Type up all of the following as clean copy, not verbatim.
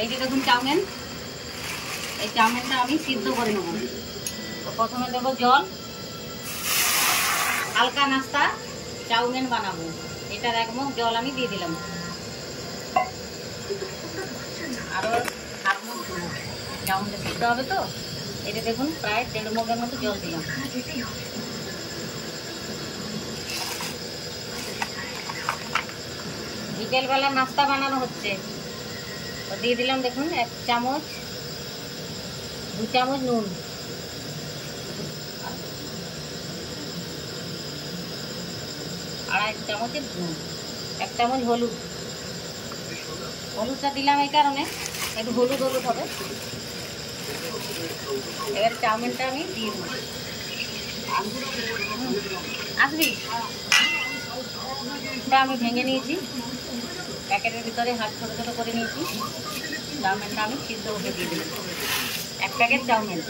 এই যে দেখুন চাউমিন, এই চাউমিনটা আমি সিদ্ধ করে নেব। তো প্রথমে দেবো জল, হালকা নাস্তা চাউমিন বানাবো, এটার 1 মগ জল আমি দিয়ে দিলাম। আরও 1/2 মগ দেবো, চাউমিনটা সিদ্ধ হবে তো। এটা দেখুন প্রায় 1.5 মগের মতো জল দিলাম। বিকেলবেলা নাস্তা বানানো হচ্ছে, তো দিয়ে দিলাম দেখুন 1 চামচ, 2 চামচ নুন, 1/2 চামচের নুন, 1 চামচ হলুদ। হলুদটা দিলাম এই কারণে একটু হলুদ হলুদ হবে। এবার চাউমিনটা আমি দিয়ে দেবো। আসবি, এটা আমি ভেঙে নিয়েছি, প্যাকেটের ভিতরে হাত ছোটো ছোটো করে নিয়েছি। চাউমিনটা আমি সিদ্ধ হতে দিয়ে দিলাম, 1 প্যাকেট চাউমিন।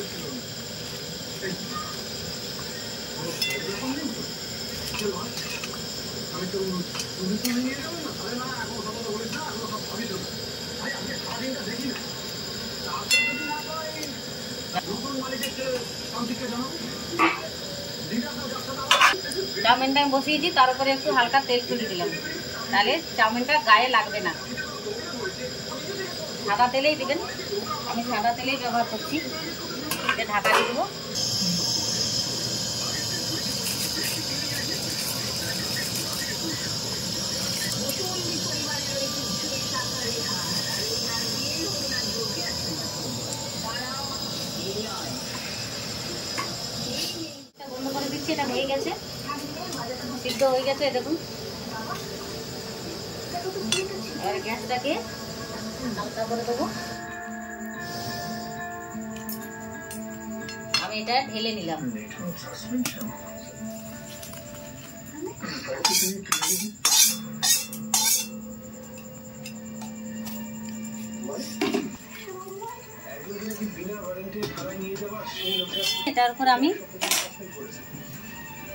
চাউমিনটা আমি বসিয়েছি, তার উপরে একটু হালকা তেল ছড়িয়ে দিলাম, তাহলে চাউমিনটা গায়ে লাগবে না। সাদা তেলেই দিবেন, আমি সাদা তেলেই ব্যবহার করছি। এটা ঢাকা দিয়ে দেবো। বন্ধ করে দিচ্ছি, এটা হয়ে গেছে, সিদ্ধ হয়ে গেছে দেখুন। এবার গ্যাসটাকে হালকা করে দেবো। আমি এটা ঢেলে নিলাম। এটার উপর আমি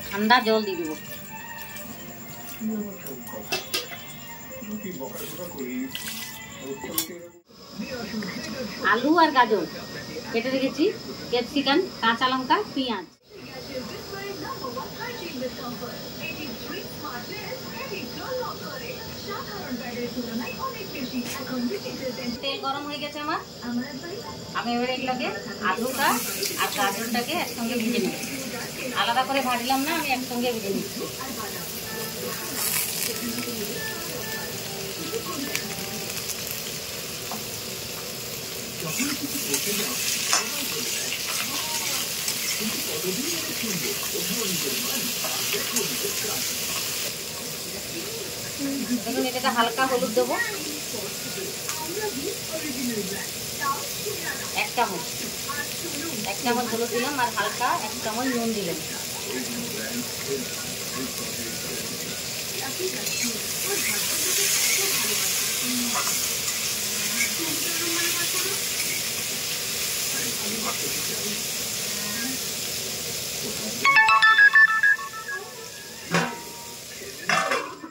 ঠান্ডা জল দিয়ে দেবো। আলু আর গাজর কেটে রেখেছি, ক্যাপসিকাম, কাঁচা লঙ্কা, পেঁয়াজ। তেল গরম হয়ে গেছে আমার, আমি এবারে এগুলোকে আলুটা আর গাজরটাকে একসঙ্গে ভেজে নিচ্ছি। আলাদা করে ভাজলাম না, আমি একসঙ্গে ভেজে নিচ্ছি। দেখুন এটাতে হালকা হলুদ দেবো, 1 চামচ, 1 চামচ হলুদ দিলাম, আর হালকা 1 চামচ নুন দিলাম।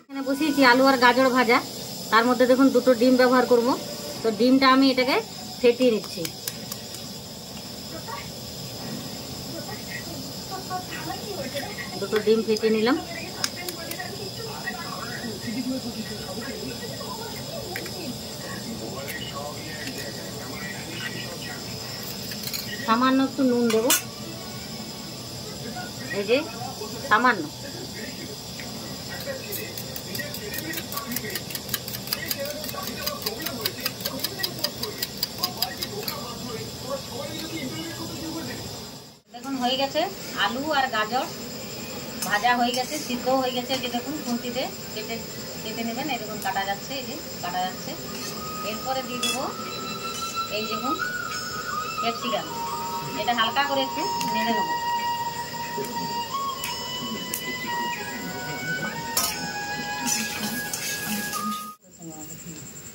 এখানে বসিয়েছি আলু আর গাজর ভাজা, তার মধ্যে দেখুন 2টো ডিম ব্যবহার করব। তো ডিমটা আমি এটাকে ফেটিয়ে নিচ্ছি। দুটো ডিম ফেটিয়ে নিলাম। সামান্য একটু নুন দেবো, এই যে সামান্য। দেখুন হয়ে গেছে, আলু আর গাজর ভাজা হয়ে গেছে, সিদ্ধ হয়ে গেছে। যে দেখুন খুন্তিতে কেটে কেটে নেবেন, এই দেখুন কাটা যাচ্ছে, এই যে কাটা যাচ্ছে। এরপরে দিয়ে দেবো এই দেখুন ক্যাপসিকাম, এটা হালকা করে একটু নেড়ে নেবো।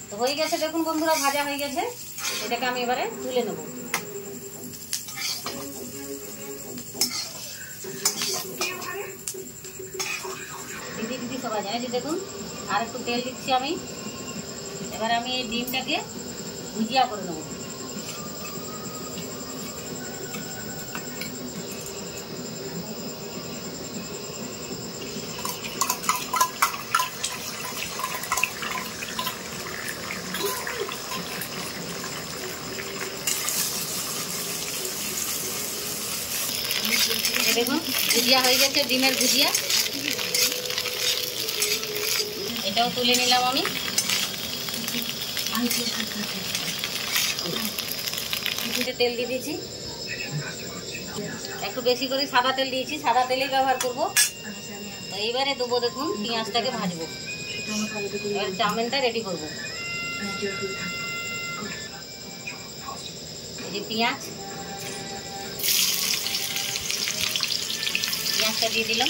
তো হয়ে গেছে দেখুন বন্ধুরা, ভাজা হয়ে গেছে। এটাকে আমি এবারে তুলে নেব। দিদি দিদি সবাই যায়, যে দেখুন আর একটু তেল দিচ্ছি আমি। এবারে আমি এই ডিমটাকে ভুজিয়া করে নেবো। দেখুন ভুজিয়া হয়ে গেছে, ডিমের ভুজিয়া। এটাও তুলে নিলাম আমি। তেল দিয়ে দিয়েছি, একটু বেশি করে সাদা তেল দিয়েছি, সাদা তেলেই ব্যবহার করবো। তো এইবারে দেবো দেখুন পেঁয়াজটাকে ভাজবো, এবার চাউমিনটা রেডি করবো। এই যে পেঁয়াজটা দিয়ে দিলাম।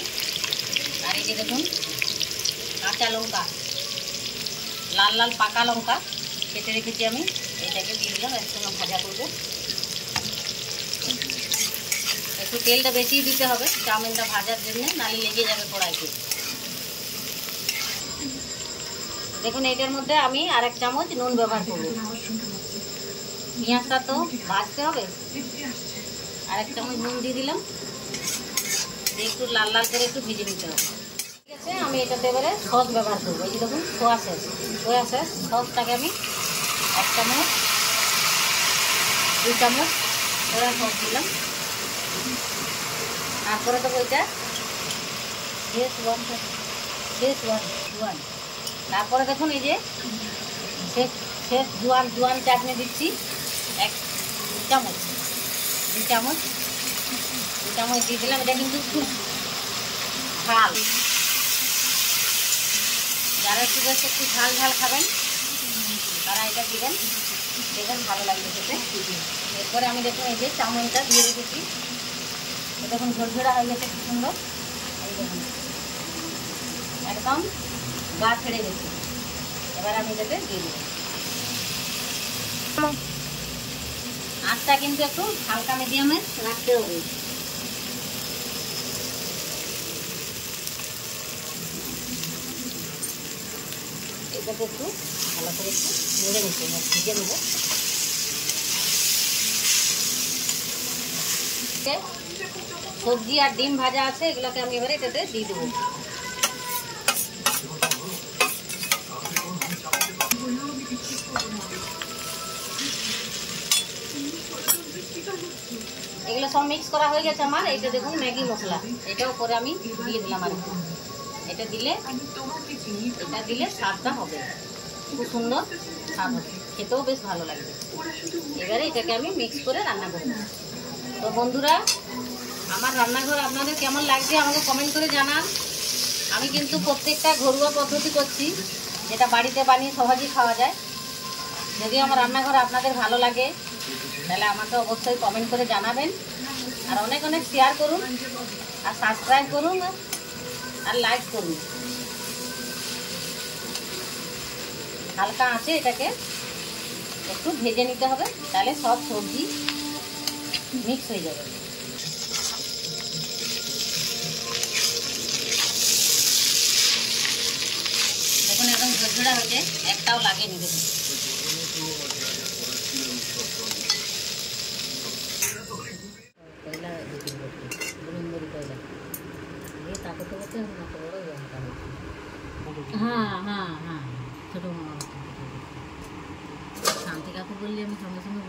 আর এই যে দেখুন কাঁচা লঙ্কা, লাল লাল পাকা লঙ্কা কেটে রেখেছি আমি, এটাকে দিয়ে দিলাম, একসঙ্গে ভাজা করবো। একটু তেলটা বেশি দিতে হবে চাউমিনটা ভাজার জন্য, নালে লেগে যাবে কড়াইতে। দেখুন এটার মধ্যে আমি আর 1 চামচ নুন ব্যবহার করবো। পেঁয়াজটা তো ভাজতে হবে, আর 1 চামচ নুন দিয়ে দিলাম। একটু লাল লাল করে একটু ভেজে নিতে হবে। ঠিক আছে, আমি এটাতে এবারে সস ব্যবহার করবো। এই যে দেখুন সোয়া সস, সসটাকে আমি 1 চামচ 2 চামচ সোয়া সস দিলাম। তারপরে তো ওইটা তারপরে দেখুন এই যে শেষ জোয়ান চাটনি দিচ্ছি 1 চামচ 2 চামচ দিয়ে দিলাম। এটা কিন্তু খুব ঝাল, যারা একটু বেশ একটু ঝাল খাবেন তারা এটা দিবেন, দেখবেন ভালো লাগবে খেতে। এরপরে আমি দেখুন এই যে চাউমিনটা দিয়ে রেখেছি, দেখুন ঝোলঝোড়া হয়ে গেছে খুব সুন্দর। এই দেখুন একদম গা ছেড়ে গেছে। এবার আমি এটাতে দিয়ে দেবো। আঁচটা কিন্তু একটু হালকা মিডিয়ামে রাখতে হবে। এটাকে একটু ভালো করে একটু নেড়ে নিতে হবে, ভিজে নেবো। সবজি আর ডিম ভাজা আছে, এগুলোকে আমি এবারে এটাতে দিয়ে দেবো। এগুলো সব মিক্স করা হয়ে গেছে আমার। এইটা দেখুন ম্যাগি মশলা, এটাও করে আমি দিয়ে দিলাম। আর এটা দিলে স্বাদটা হবে খুব সুন্দর, স্বাদ হবে, খেতেও বেশ ভালো লাগবে। এবারে এটাকে আমি মিক্স করে রান্না করব। তো বন্ধুরা, আমার রান্নাঘর আপনাদের কেমন লাগছে আমাকে কমেন্ট করে জানান। আমি কিন্তু প্রত্যেকটা ঘরোয়া পদ্ধতি করছি, যেটা বাড়িতে বানিয়ে সহজেই খাওয়া যায়। যদি আমার রান্নাঘর আপনাদের ভালো লাগে তাহলে আমাকে অবশ্যই কমেন্ট করে জানাবেন। আর অনেক শেয়ার করুন, আর সাবস্ক্রাইব করুন, আর লাইক করুন। হালকা আঁচে এটাকে একটু ভেজে নিতে হবে, তাহলে সব সবজি মিক্স হয়ে যাবে। দেখুন একদম ঝরঝরা হয়েছে, একটাও লাগেনি। দেখুন ছোটো শান্তি কাকু বললে আমি সঙ্গে সঙ্গে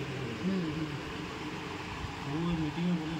মিটিংয়ে বলে